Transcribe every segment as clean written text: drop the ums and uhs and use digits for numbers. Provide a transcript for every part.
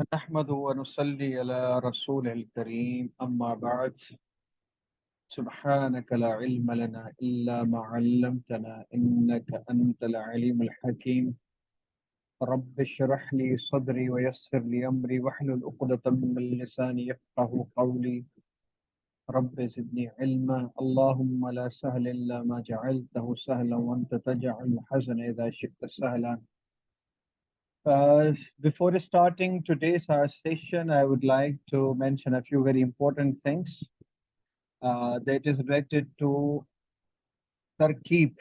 نحمده ونصلي على رسوله الكريم أما بعد سبحانك لا علم لنا إلا ما علمتنا إنك أنت العليم الحكيم رب اشرح لي صدري ويسر لي أمري واحلل عقدة من لساني يفقه قولي رب زدني علما اللهم لا سهل إلا ما جعلته سهلا وأنت تجعل الحزن إذا شئت سهلا. Before starting today's our session, I would like to mention a few very important things that is related to tarkeeb.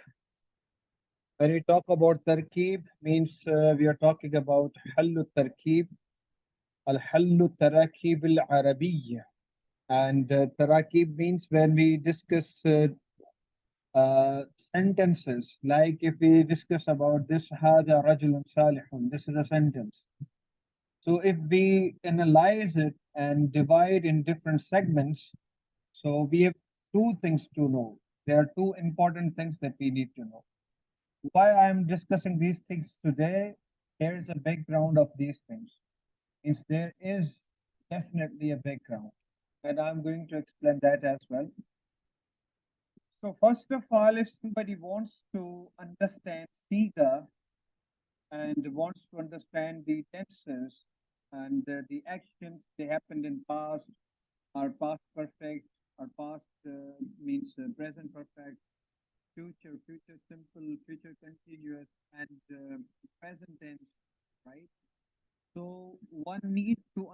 When we talk about tarkeeb, means we are talking about hallu tarkeeb, al hallu tarakib al arabiyya. And tarakib means when we discuss sentences, like if we discuss about this, hada rajulun salihun, this is a sentence. So if we analyze it and divide in different segments, so we have two things to know. There are two important things that we need to know. Why I'm discussing these things today, there is a background of these things. Means there is definitely a background, and I'm going to explain that as well. So first of all, if somebody wants to understand Siga and wants to understand the tenses and the actions they happened in past, or past perfect, or past means present perfect, future simple, future continuous, and present tense, right? So one needs to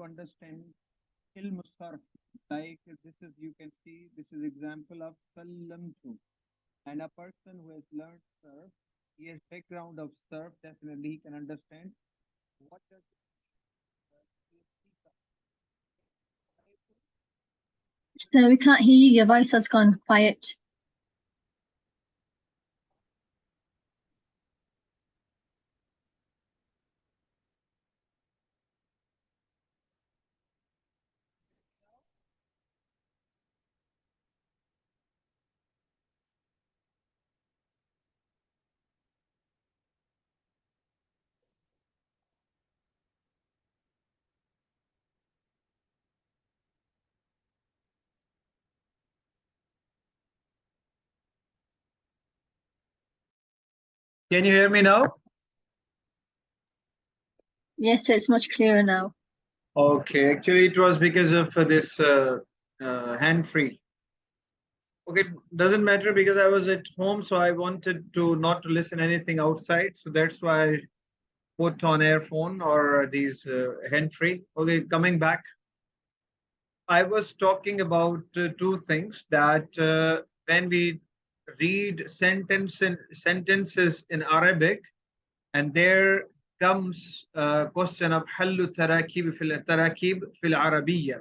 understand ilm sarf. Like this is, you can see this is example of sallamtu, and a person who has learned surf, he has background of surf, definitely he can understand what does So we can't hear you. Your voice has gone quiet. Can you hear me now? Yes, it's much clearer now. Okay, actually it was because of this hand-free. Okay, doesn't matter because I was at home, so I wanted to not to listen anything outside. So that's why I put on earphone or these hand-free. Okay, coming back. I was talking about two things that when we read sentences in Arabic, and there comes a question of hallu tarakib fil Arabiyya.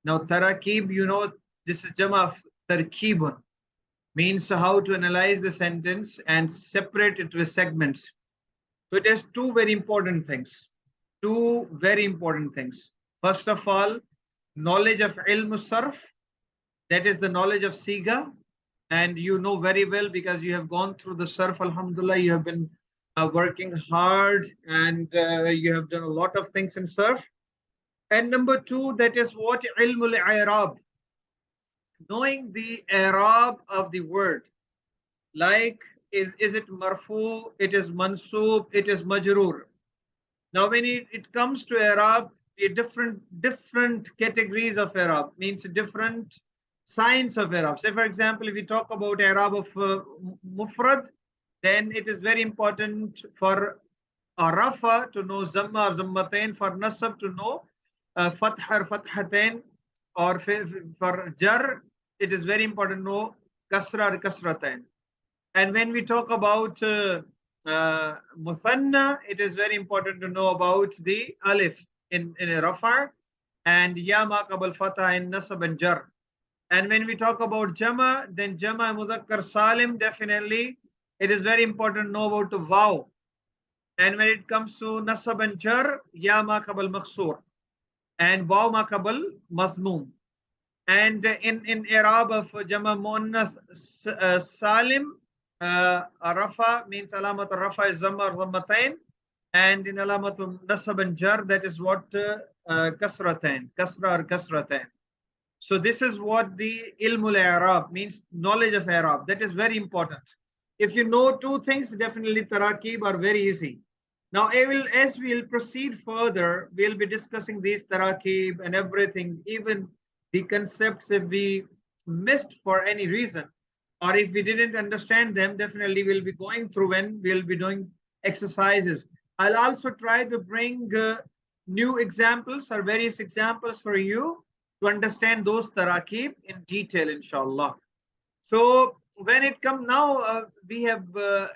Now tarakib, you know, this is jama of tarkibun, means how to analyze the sentence and separate it with segments. So it has two very important things. Two very important things. First of all, knowledge of ilm sarf, that is the knowledge of siga, and you know very well because you have gone through the surf, alhamdulillah, you have been working hard, and you have done a lot of things in surf. And number two, that is what ilmul i'rab, knowing the i'rab of the word, like is it marfu, it is mansub, it is majroor. Now when it comes to i'rab, the different categories of i'rab, means different signs of i'rab. Say for example, if we talk about i'rab of mufrad, then it is very important for rafa to know zamma or zammatain, for nasab to know fath or fathatain, or for jar it is very important to know kasra or kasratain. And when we talk about muthanna, it is very important to know about the alif in a rafa, and ya ma qabal fatha in nasab and jar. And when we talk about jama, then jama mudhakkar salim, definitely it is very important to know about the vow. And when it comes to nasab and jar, ya ma qabal maqsoor, and waw ma qabal mazmum. And in Arab of jama muannath salim, rafa means alamat rafa is zamma or zammatain, And in alamatul nasab and jar, that is what kasratain, kasra or kasratain. So this is what the ilmul Arab means, knowledge of Arab. That is very important. If you know two things, definitely tarakib are very easy. Now, as we will proceed further, we'll be discussing these tarakib and everything, even the concepts if we missed for any reason, or if we didn't understand them, definitely we'll be going through when we'll be doing exercises. I'll also try to bring new examples or various examples for you to understand those tarakib in detail, inshallah. So when it comes now, we have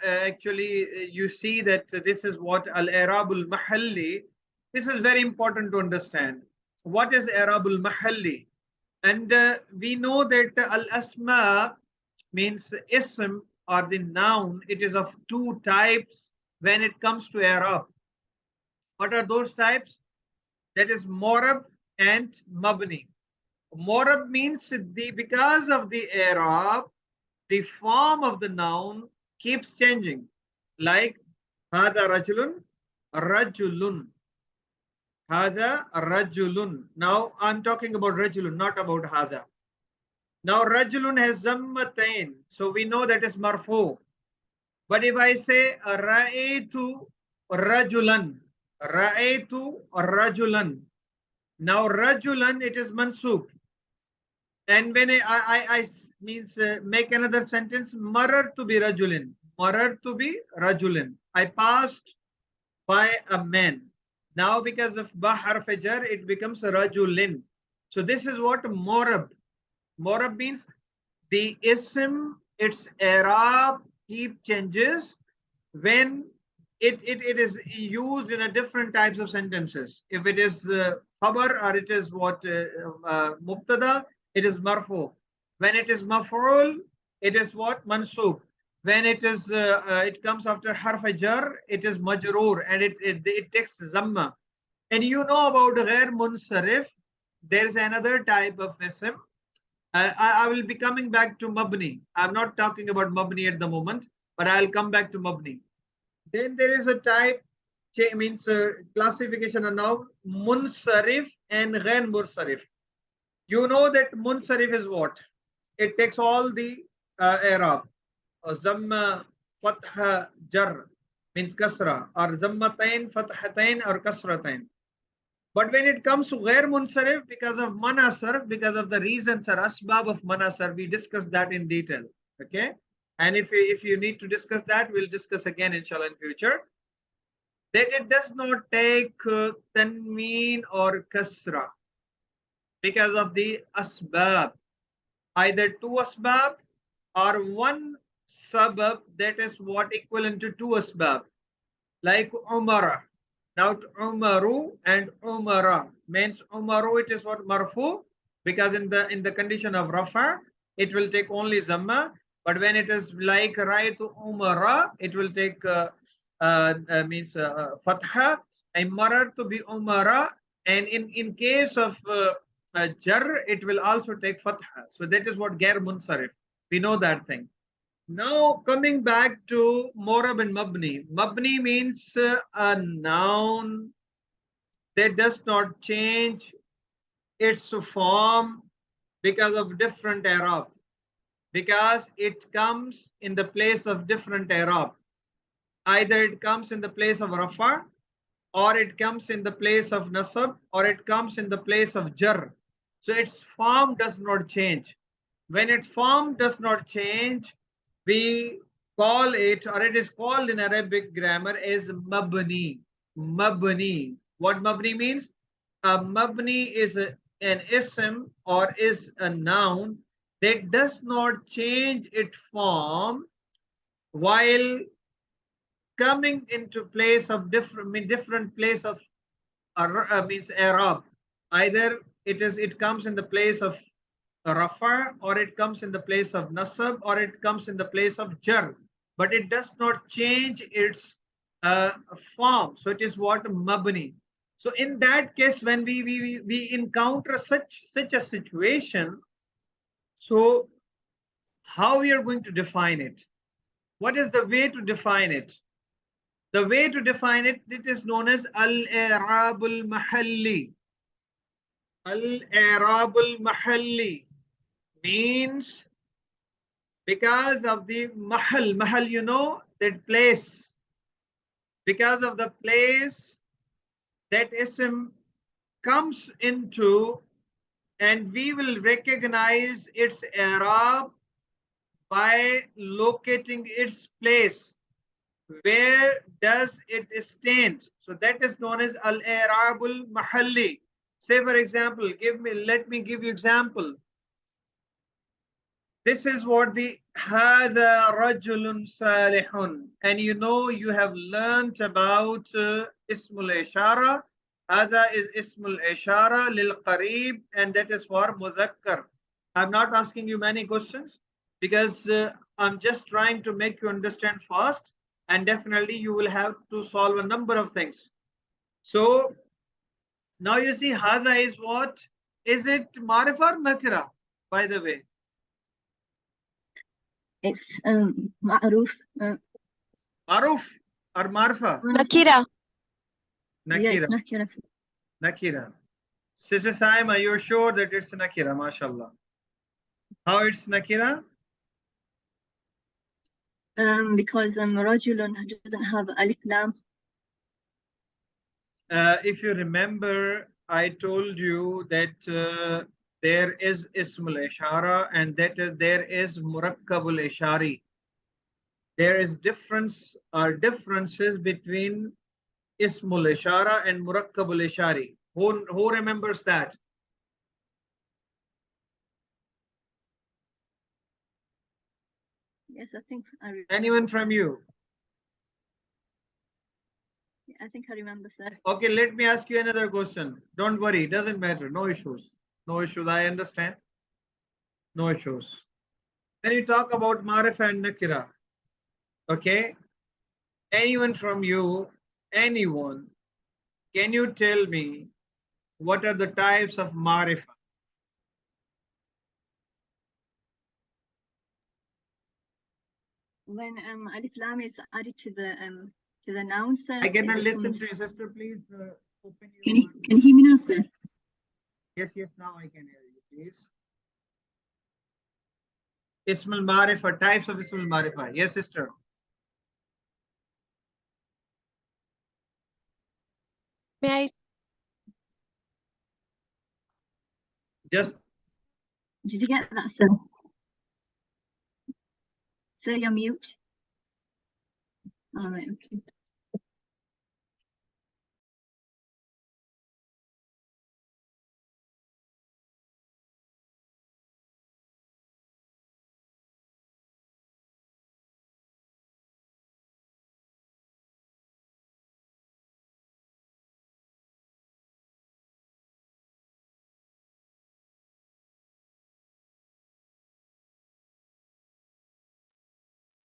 actually, you see that this is what al-Arabul Mahalli. This is very important to understand. What is Arabul Mahalli? And we know that al-Asma means ism or the noun. It is of two types when it comes to Arab. What are those types? That is Morab and Mabni. Morab means because of the Arab, the form of the noun keeps changing. Like Hada Rajulun, Rajulun. Hada Rajulun. Now I'm talking about Rajulun, not about Hada. Now Rajulun has Zammatain. So we know that is Marfu. But if I say Ra'aytu Rajulan, Ra'aytu Rajulan. Now Rajulan, it is Mansub. And when I means make another sentence, marar to be rajulin, marar to be rajulin. I passed by a man. Now because of bahar fajar, it becomes rajulin. So this is what morab. Morab means the ism, its Arab keep changes when it is used in a different types of sentences. If it is khabar or it is what mubtada, it is marfu. When it is maf'ul, it is what mansub. When it is it comes after harf jar, it is majroor and it takes zamma. And you know about ghair munsarif, there is another type of ism. I will be coming back to mabni. I'm not talking about mabni at the moment, but I'll come back to mabni. Then there is a type, means classification of noun, munsarif and ghair munsarif. You know that munsarif is what? It takes all the Arab. Zamma, fatha, jar means kasra, or zammatain, fathatain, or kasratain. But when it comes to ghair munsarif, because of manasarf, because of the reasons or asbab of manasarf, we discussed that in detail. Okay. And if you need to discuss that, we'll discuss again, inshallah, in future. That it does not take tanween or kasra because of the asbab. Either two asbab or one sabab, that is what equivalent to two asbab. Like umara. Now umaru and umara means umaru, it is what marfu, because in the condition of rafa, it will take only zamma. But when it is like raitu umara, it will take means fatha. And marar to be umara, and in case of jar, it will also take fatha. So that is what gair munsarif. We know that thing. Now coming back to morab and mabni. Mabni means a noun that does not change its form because of different Arab. Because it comes in the place of different Arab. Either it comes in the place of rafa, or it comes in the place of nasab, or it comes in the place of jar. So its form does not change. When its form does not change, we call it, or it is called in Arabic grammar as mabni. Mabni. What mabni means? A mabni is an ism or is a noun that does not change its form while coming into place of different place of means Arab. Either it comes in the place of rafa, or it comes in the place of nasab, or it comes in the place of jar, but it does not change its form. So it is what mabni. So in that case, when we encounter such a situation, so how we are going to define it? What is the way to define it? The way to define it, it is known as al-i'rab al-mahalli. Al-i'rab al-mahalli means because of the mahal. Mahal, you know, that place. Because of the place that ism comes into, and we will recognize its i'rab by locating its place. Where does it stand? So that is known as al-i'rabul mahalli. Say for example, let me give you example. This is what the hada rajulun salihun, and you know you have learnt about ismul ishara. Hada is ismul ishara lil qareeb, and that is for mudhakkar. I'm not asking you many questions because I'm just trying to make you understand fast, and definitely you will have to solve a number of things. So now you see hada is what? Is it marifa or nakira, by the way? It's ma'ruf. Maruf or marfa? Nakira. Yeah, it's Nakira. nakira. Nakira. Sister Saima, you're sure that it's nakira, mashallah. How it's nakira? Because rajulun doesn't have alif lam. If you remember, I told you that there is ismul ishara and that there is murakkabul ishari. There is differences between ismul ishara and murakkabul ishari. Who remembers that? Yes, I think I remember. Anyone from you? I think I remember, sir. Okay, let me ask you another question. Don't worry, it doesn't matter. No issues. No issues. I understand. No issues. When you talk about Marifa and Nakira, okay, anyone from you, anyone, can you tell me what are the types of Marifa? When alif lam is added to the noun, sir. I cannot listen to you, sister. Please open your. Can you hear me now, sir? Yes, now I can hear you, please. Ismul Marifa, types of Ismul Marifa. Yes, sister. May I? Just. Did you get that, sir? Sir, you're mute. All right, okay.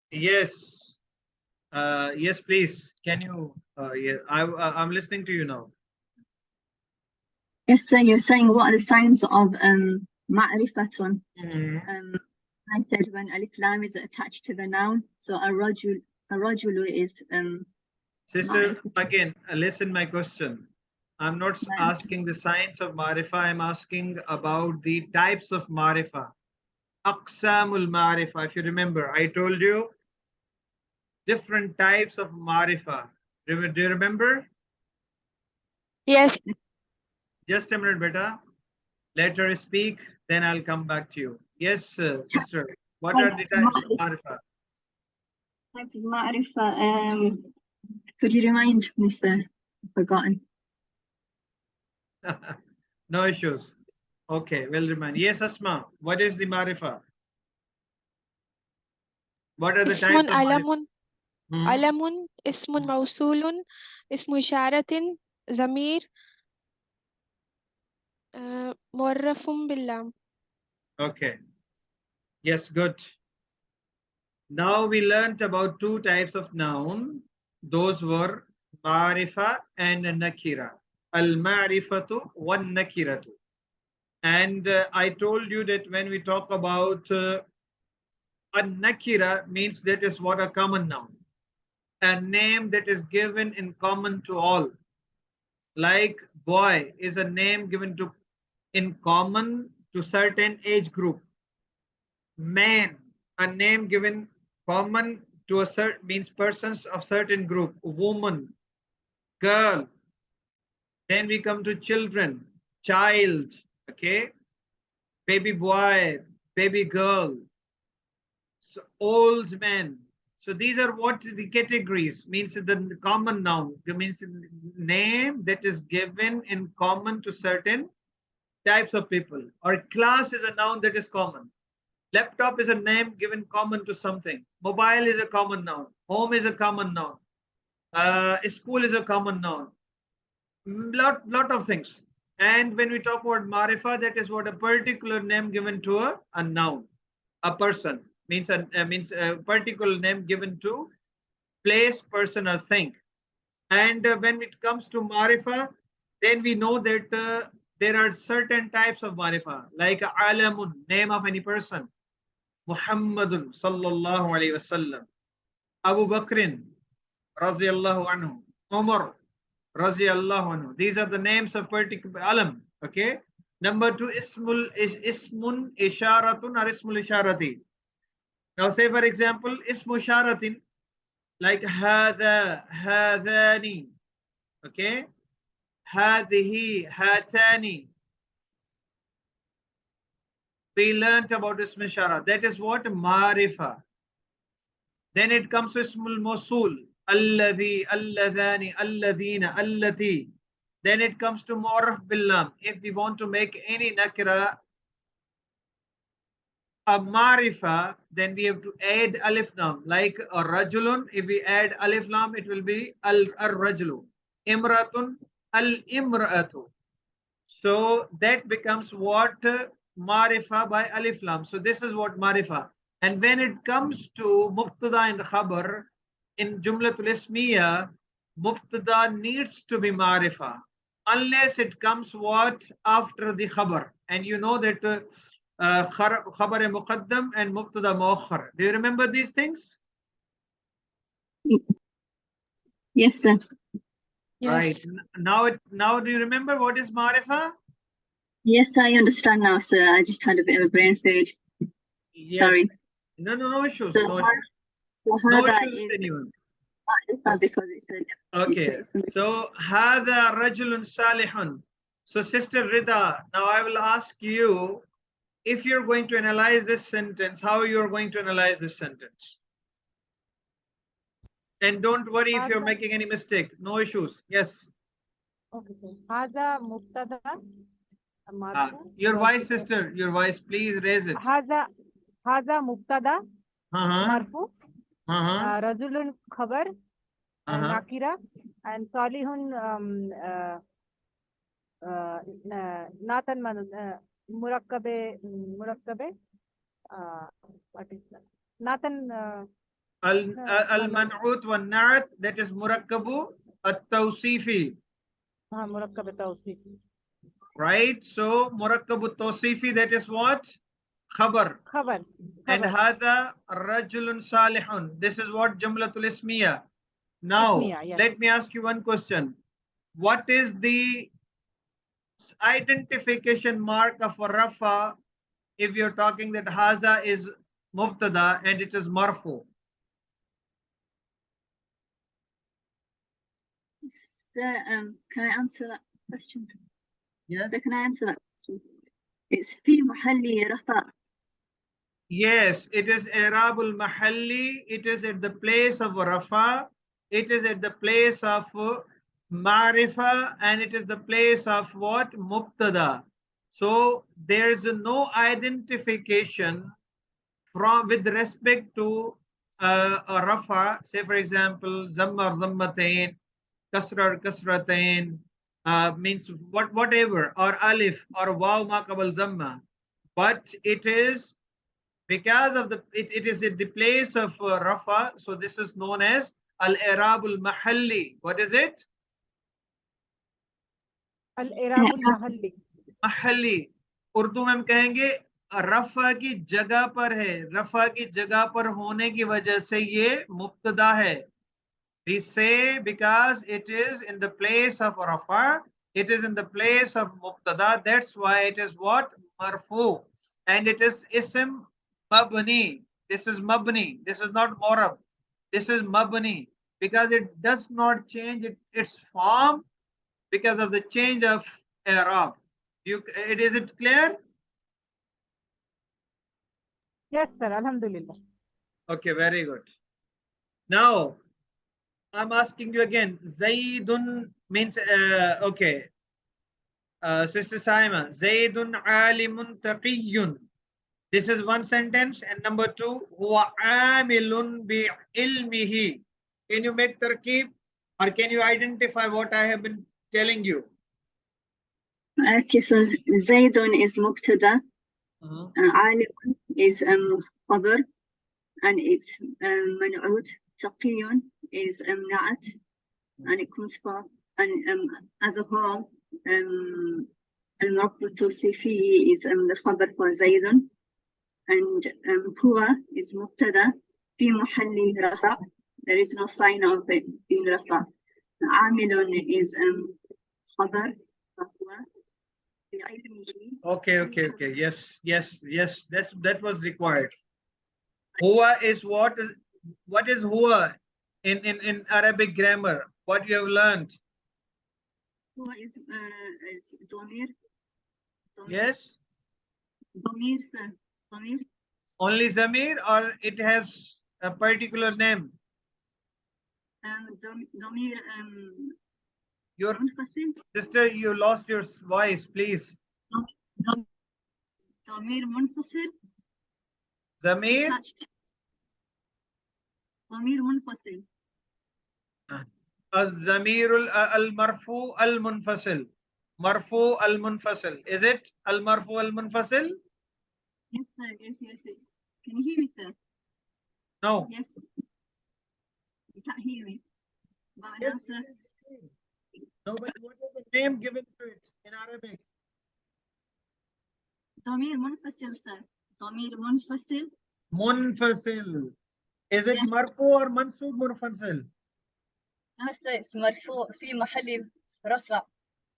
Yes. Yes, please. Can you? Yeah, I'm listening to you now. Yes, sir. You're saying what are the signs of ma'rifatun? I said when alif lam is attached to the noun. So a rajulu is Sister, ma'rifatun. again, listen my question. I'm not asking the science of marifa. I'm asking about the types of marifa. Aqsamul marifa. If you remember, I told you different types of marifa. Do you remember? Yes. Just a minute, beta. Let her speak, then I'll come back to you. Yes, sister. What are the types of marifa? Types of ma'rifa. Could you remind me, sir? I've forgotten. No issues. Okay, we'll remind. Yes, Asma. What is the marifa? What are the types of marifa? علم اسم موصول اسم إشارة ضمير معرف باللام. Okay. Yes, good. Now we learnt about two types of noun. Those were marifa and nakira. Al-ma'rifatu wan nakiratu. And I told you that when we talk about a nakira means that is what a common noun. a name that is given in common to all. Like boy is a name given to in common to certain age group. Man, a name given common to a certain means persons of certain group. Woman, girl. Then we come to children, child, okay, baby boy, baby girl, so old man. So these are what the categories means. The common noun, it means name that is given in common to certain types of people. Or class is a noun that is common. Laptop is a name given common to something. Mobile is a common noun. Home is a common noun. School is a common noun. Lot of things. And when we talk about marifa, that is what a particular name given to a noun, a person, means a particular name given to place, person, or thing. And when it comes to marifa, then we know that there are certain types of marifa, like alamun, name of any person, Muhammadun sallallahu alaihi wasallam, Abu Bakrin radiyallahu anhu, Umar radiyallahu anhu. These are the names of particular alam. Okay. Number two, ismun isharatun or ismul isharati. Now say for example, ismu isharatin, like hada, hadani. Okay. Hadihi, hatani. We learnt about ism ishara. That is what marifa. Then it comes to ismul mawsul. Alladhi, alladhani, alladhina, allati. Then it comes to mu'arraf bil-lam. If we want to make any nakira a marifa, then we have to add alif lam. Like a rajulun, if we add alif lam, it will be al-rajulu. Imratun, al-imra'atu. So that becomes what marifa by alif lam. So this is what marifa. And when it comes to mubtada and khabar, in Jumlatul Ismiya, mubtada needs to be marifa, unless it comes what after the khabar. And you know that khabar muqaddam and mubtada muakhar. Do you remember these things? Yes, sir. Yes. Right. Now do you remember what is marifa? Yes, I understand now, sir. I just had a bit of a brain fade. Yes. Sorry. No issues. So, No hada issues with is anyone. because it's a Okay, so hada rajulun salihun. So Sister Rida, now I will ask you, if you're going to analyze this sentence, how you're going to analyze this sentence. And don't worry if you're making any mistake, no issues. Yes. Okay. Haza mubtada. Your voice, sister, your voice, please raise it. Haza mubtada. Marfu. Rajulun khabar. Nakira. And salihun Nathan murakkabe. What is that? Nathan al-man'ut wa na'at, that is murakkabu at-tawsifi. Murakkabe tawsifi. Right? So murakkabu tawsifi, that is what? Khabar. And hada rajulun salihun. This is what Jumlatul Ismiya. Now, yes. Let me ask you one question. What is the identification mark of a rafa if you're talking that haza is mubtada and it is marfu? Sir, can I answer that question? Yes. So can I answer that question? It's fi mahalli rafa. Yes, it is i'rabul mahalli. It is at the place of rafa. It is at the place of marifa, and it is the place of what? Mubtada. So there is no identification from with respect to a rafa. Say for example, zamma or zammatain, kasra or kasratain, means whatever, or alif or waw ma qabal zamma. But it is because of it is at the place of rafa, so this is known as al-i'rabul mahalli. What is it? Al-i'rabul mahalli. Mahalli. Urdu में हम कहेंगे रफा की जगह पर है, रफा की जगह पर होने की वजह से ये मुब्तदा है. We say because it is in the place of Rafa, it is in the place of Mubtada. That's why it is what? Marfu. And it is Ism Mabni. This is Mabni. This is not Morab. This is Mabni. Because it does not change its form because of the change of Arab. Is it clear? Yes, sir. Alhamdulillah. Okay, very good. Now, I'm asking you again. Zaidun means, okay. Sister Saima, Zaidun alimun taqiyun. This is one sentence. And number two, huwa amilun bi ilmihi. Can you make tarkib or can you identify what I have been telling you? Okay, so Zaidun is Mubtada, Alimun is Khabar, and it's Man'ud. Taqiyun is Na'at, and it comes from, and as a whole, Al-Murabtu Sifi is the Khabar for Zaidun, and Huwa is Mubtada, fi Muhalli Rafa. There is no sign of it being Rafa. Amilun is Khabar, Okay. Yes. That was required. Huwa is what is huwa in Arabic grammar? What you have learned? Huwa is Domir. Yes. Domir, sir. Domir. Only Zamir or it has a particular name? Domir. Your sister, you lost your voice, please. Domir Munfasil. Zamir. Domir Munfasil. Zamir al-marfu al-munfasil. Marfu al-munfasil. Is it al-marfu al-munfasil? Yes, sir. Yes. Can you hear me, sir? No. Yes. You can't hear me. But Yes. now, sir. No, but what is the name given to it in Arabic? Domir Munfasil, sir. Domir Munfasil. Munfasil. Is it marfu or mansub munfasil? No, sir. It's marfu fi mahalli rafa.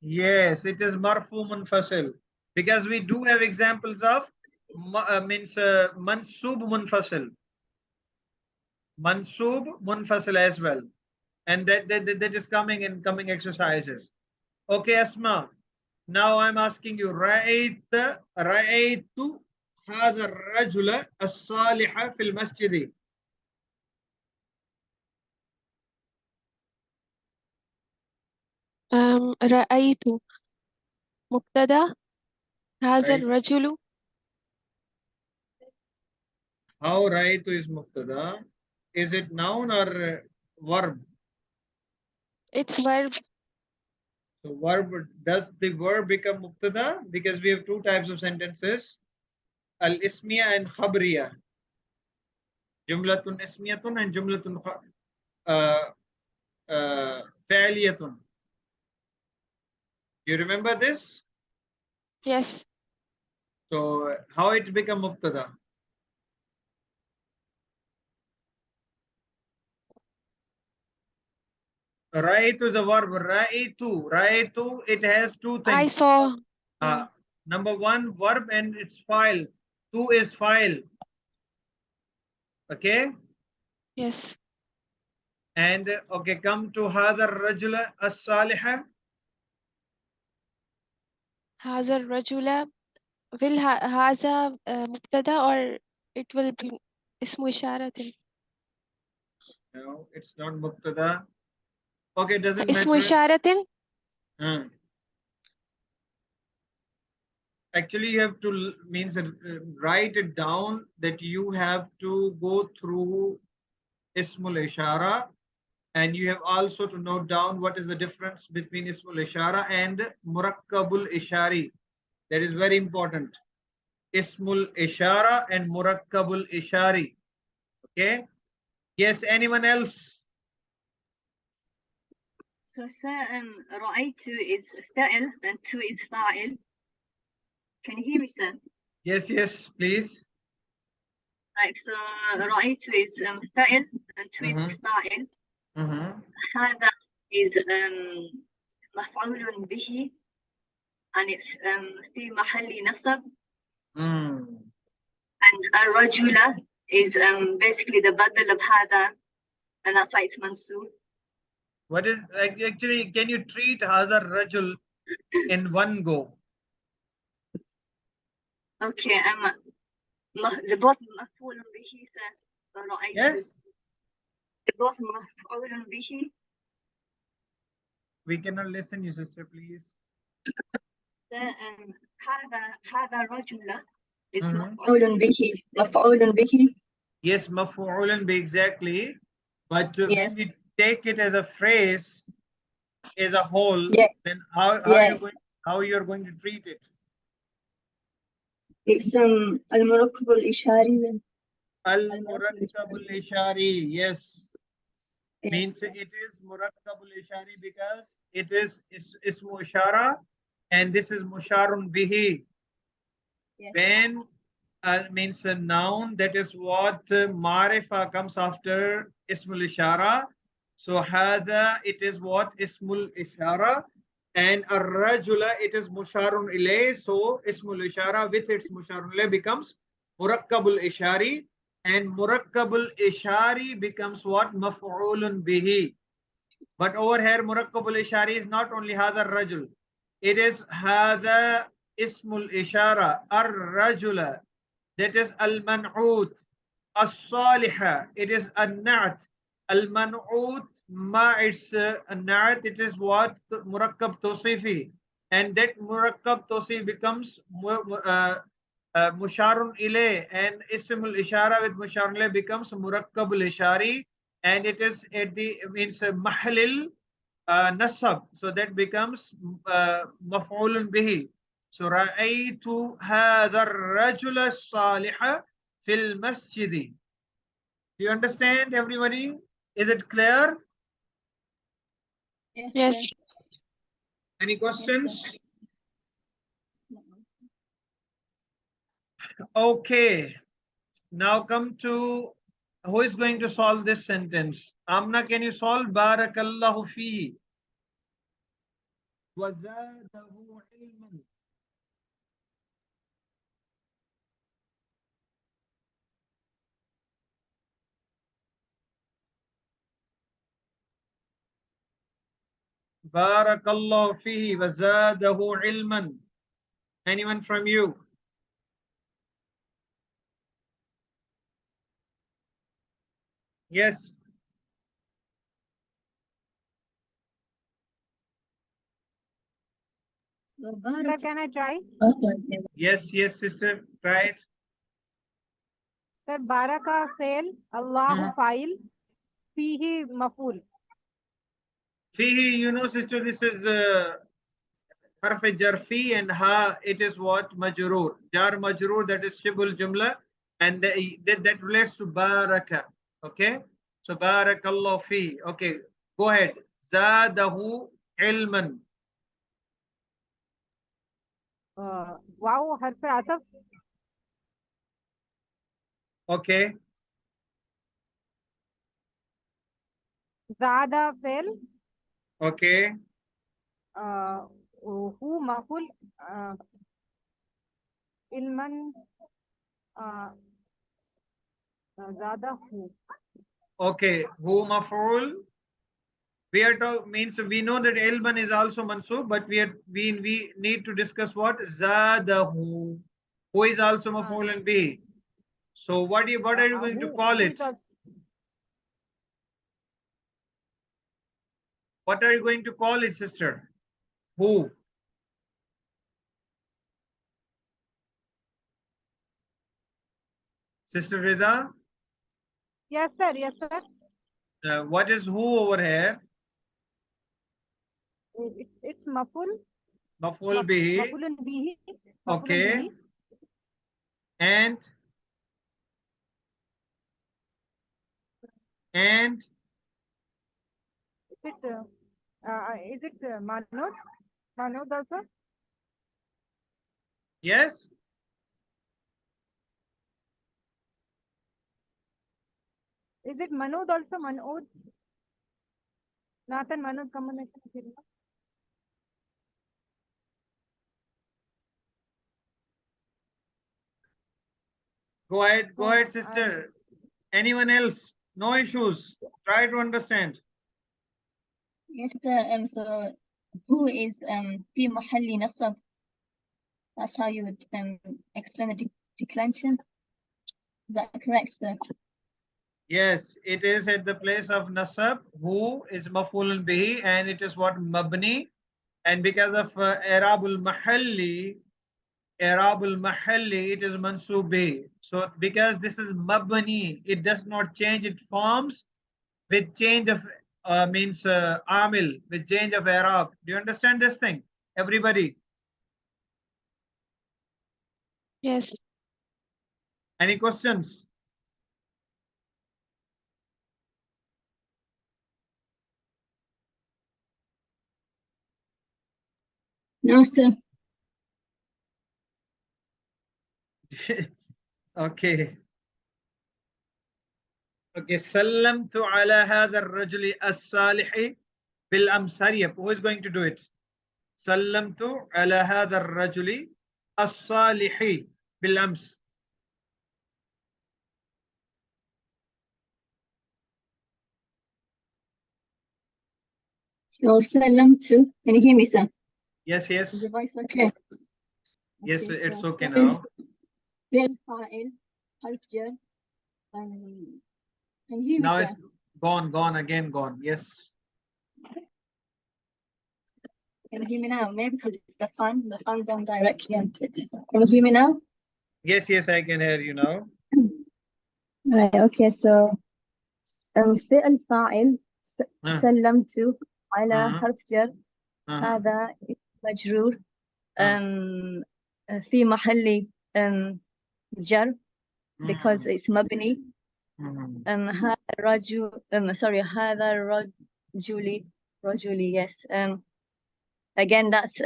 Yes, it is marfu munfasil. Because we do have examples of mansub munfasil. Mansub munfasil as well. And that is coming in coming exercises. Okay, Asma. Now I'm asking you, رأيت هذا الرجل الصالح في المسجد. رأيت مبتدأ هذا Right. الرجل. How رأيت is mubtada? Is it noun or verb? It's verb. So verb, does the verb become mubtada? Because we have two types of sentences, al-ismiya and khabriya. Jumlatun ismiyatun and jumlatun fa'liyatun. You remember this? Yes. So how it become mubtada? Raitu is a verb. Raitu, it has two things. I saw. Number one, verb and its file. Two is file. Okay? Yes. And okay, come to هذا الرجل الصالح. هذا الرجل. Will هذا مبتدأ or it will be اسم إشارة. No, it's not mubtada. Okay, doesn't اسم matter. إشارة. Actually, you have to write it down that you have to go through ismul ishara, and you have also to note down what is the difference between ismul ishara and murakkabul ishari. That is very important. Ismul ishara and murakkabul ishari. Okay. Yes. Anyone else? So, sir, رأيت is فعل and tu is fa'il. Can you hear me, sir? Yes, please. Right, so رأيت is فعل and tu is fa'il. هذا is مفعول به and it's في محل نصب. And الرجل is basically the بدل of هذا, and that's why it's mansub. What is actually? Can you treat هذا الرجل in one go? Okay, the both مفعول به رأيت. Yes. The both مفعول به. We cannot listen, you sister, please. هذا رجل is مفعول به. مفعول به. Yes, مفعول به, exactly. But Yes. when we take it as a phrase, as a whole, Yeah. then how Yeah. you're going to treat it? It's المركب الإشاري. المركب الإشاري, yes. Yes. Means it is murakkab al-ishari because it is ismu ishara and this is musharun bihi. Yes. When means a noun, that is what marifa comes after ismul ishara. So hada, it is what ismul ishara, and ar-rajula, it is musharun ilay. So ismul ishara with its musharun ilay becomes murakkabul ishari, and murakkabul ishari becomes what? Maf'ulun bihi. But over here murakkabul ishari is not only hada ar-rajul, it is hada ismul ishara ar-rajula, that is al-man'ut. As-saliha, it is an-na'at. Al-man'ut ma, it's an-na'at, it is what? Murakkab tawsifi. And that murakkab tawsif becomes musharun ilay, and ismul ishara with musharun ilay becomes murakkabul ishari, and it is at the means mahalil nasab, so that becomes maf'ulun bihi. So رأيت هذا الرجل الصالح في المسجد. Do you understand, everybody? Is it clear? Yes. Yes. Any questions? Okay. Now come to who is going to solve this sentence. Amna, can you solve? Barakallahu fi. وَزَادَهُ عِلْمًا. Barakallahu fihi wa zadahu ilman. Anyone from you? Yes. Sir, can I try? Yes, sister. Try it. Sir, baraka fail, Allahu fa'il, fihi maf'ul. Fihi, you know, sister, this is harf jarfi, and ha, it is what? Majroor. Jar majroor, that is shibul jumla, and that relates to baraka. Okay? So barakallahu fi. Okay, go ahead. Zadahu ilman. Wow, harf ataf. Okay. Zada fail, Okay. hu maf'ul, ilman, zada hu. Okay. Hu maf'ul. We are talking, means we know that ilman is also mansub, but we need to discuss what? Zadahu. Who is also maf'ul and bi. So what are you going to call it? What are you going to call it, sister? Who? Sister Rida? Yes, sir. Yes, sir. What is who over here? It's maf'ul. Maf'ul bihi. Maf'ulun bihi. Okay. And Is it Manoj? Manoj also? yes. Is it Manud also? Manud? Nathan, Manoj, combination. Go ahead, No, sister. Anyone else? No issues. Try to understand. Yes, so who is في محل نصب? That's how you would explain the declension. Is that correct, sir? Yes, it is at the place of nasab. Who is maf'ulun bihi, and it is what mabni. And because of Arabul Mahalli, it is mansub bihi. So because this is mabni, it does not change its forms with change of means amil, with change of Arab. Do you understand this thing, everybody? Yes. Any questions? No, sir. Okay. Okay. Sallamtu ala hadha ar-rajuli as-salihi bil amsariyah. Who is going to do it? Sallamtu ala hadha ar-rajuli as-salihi bil ams. So Salamtu. Can you hear me, sir? Yes, Is yes. the voice okay? Yes, Okay, it's so okay فعل now. فاعل حرف جر. Can you hear me, Now sir? it's gone again, gone. Yes. Can you hear me now? Maybe because it's the fan. The fan's on directly onto it. Can you hear me now? Yes, yes, I can hear you now. Right, okay, so فعل فاعل سلمت على حرف جر هذا مجرور في محل جر because it's مبني هذا الرجل sorry هذا الرجل رجلي yes again that's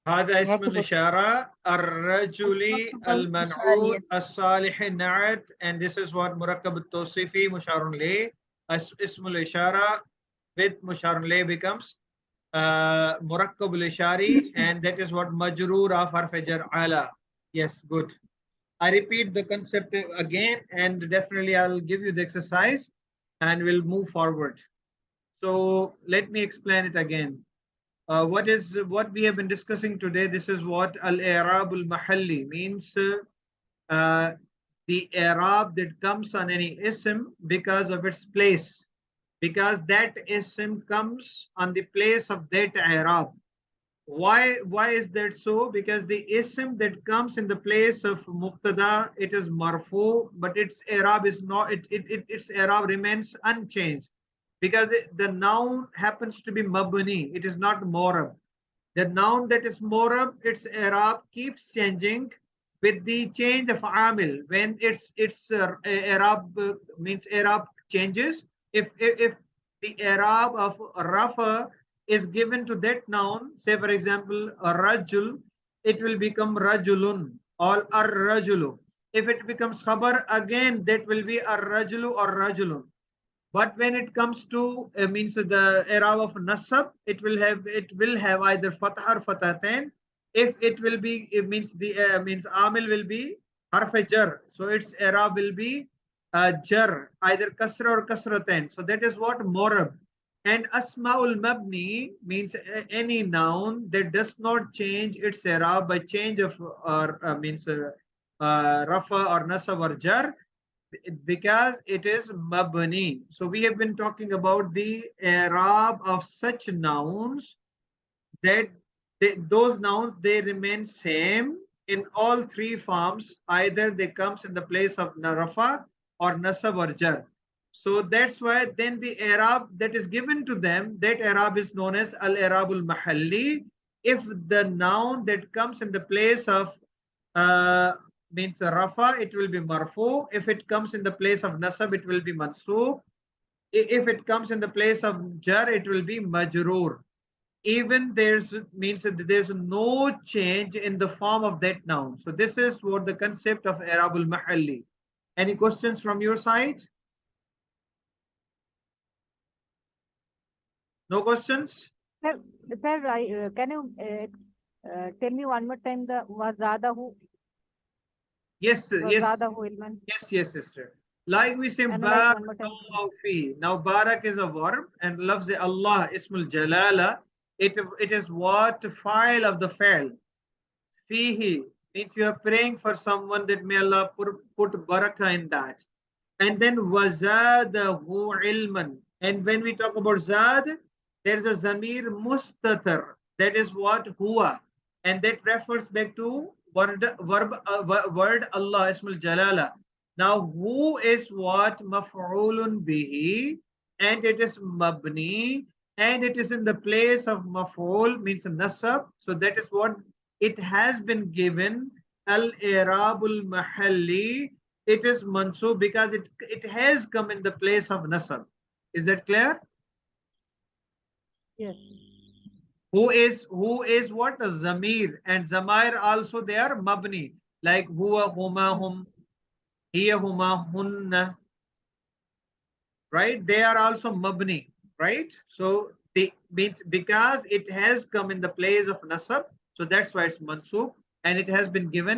هذا اسم الإشارة الرجل المنعوت الصالح النعت, and this is what مركب التوصيفي مشار إليه. اسم الإشارة with مشار إليه becomes مركب الإشاري, and that is what مجرور of حرف جر على. Yes, good. I repeat the concept again, and definitely I'll give you the exercise and we'll move forward. So let me explain it again. What we have been discussing today. This is what al-i'rab al-mahalli means. The i'rab that comes on any ism because of its place, because that ism comes on the place of that i'rab. Why is that so? Because the ism that comes in the place of muqtada, it is marfu, but its i'rab is not, its i'rab remains unchanged, because the noun happens to be mabni, it is not morab. The noun that is morab, its i'rab keeps changing with the change of amil. When its i'rab means i'rab changes, if the i'rab of rafa is given to that noun, say for example a rajul, it will become rajulun or ar-rajulu. If it becomes khabar, again that will be ar-rajulu or rajulun. But when it comes to means the i'rab of nasab, it will have either fatah or fatatain. If it will be, it means the means amil will be harf jar, so its i'rab will be jar, either kasra or kasratain. So that is what morab. And asmaul mabni means any noun that does not change its i'rab by change of or means rafa or nasab or jar, because it is mabni. So we have been talking about the i'rab of such nouns that those nouns, they remain same in all three forms. Either they comes in the place of rafa or nasab or jar. So that's why then the i'rab that is given to them, that i'rab is known as al-i'rabul mahalli. If the noun that comes in the place of uh, means rafa, it will be marfu. If it comes in the place of nasab, it will be mansub. If it comes in the place of jar, it will be majroor. Even there's means that there's no change in the form of that noun. So this is what the concept of i'rabul mahalli. Any questions from your side? No questions? Sir, can you tell me one more time the wazadahu Yes, ilman? yes, sister. Like we say, Analyze one more time. Barakallahu fi. Now, Barak is a verb, and loves Allah, Ismul Jalala. It is what file of the file. Fihi means you are praying for someone that may Allah put barakah in that. And then wazadahu ilman. And when we talk about zad, there is a zamir mustatar. That is what huwa. And that refers back to word Allah, Ismul Jalala. Now, who is what maf'ulun bihi, and it is mabni, and it is in the place of maf'ul, means nasab. So that is what it has been given al-irabul mahalli. It is mansub because it has come in the place of nasab. Is that clear? Yes. Who is what? A zamir, and zamair also they are mabni, like huwa, huma, hum, hiya, huma, hunna, right? They are also mabni, right? So they means because it has come in the place of nasab, so that's why it's mansub, and it has been given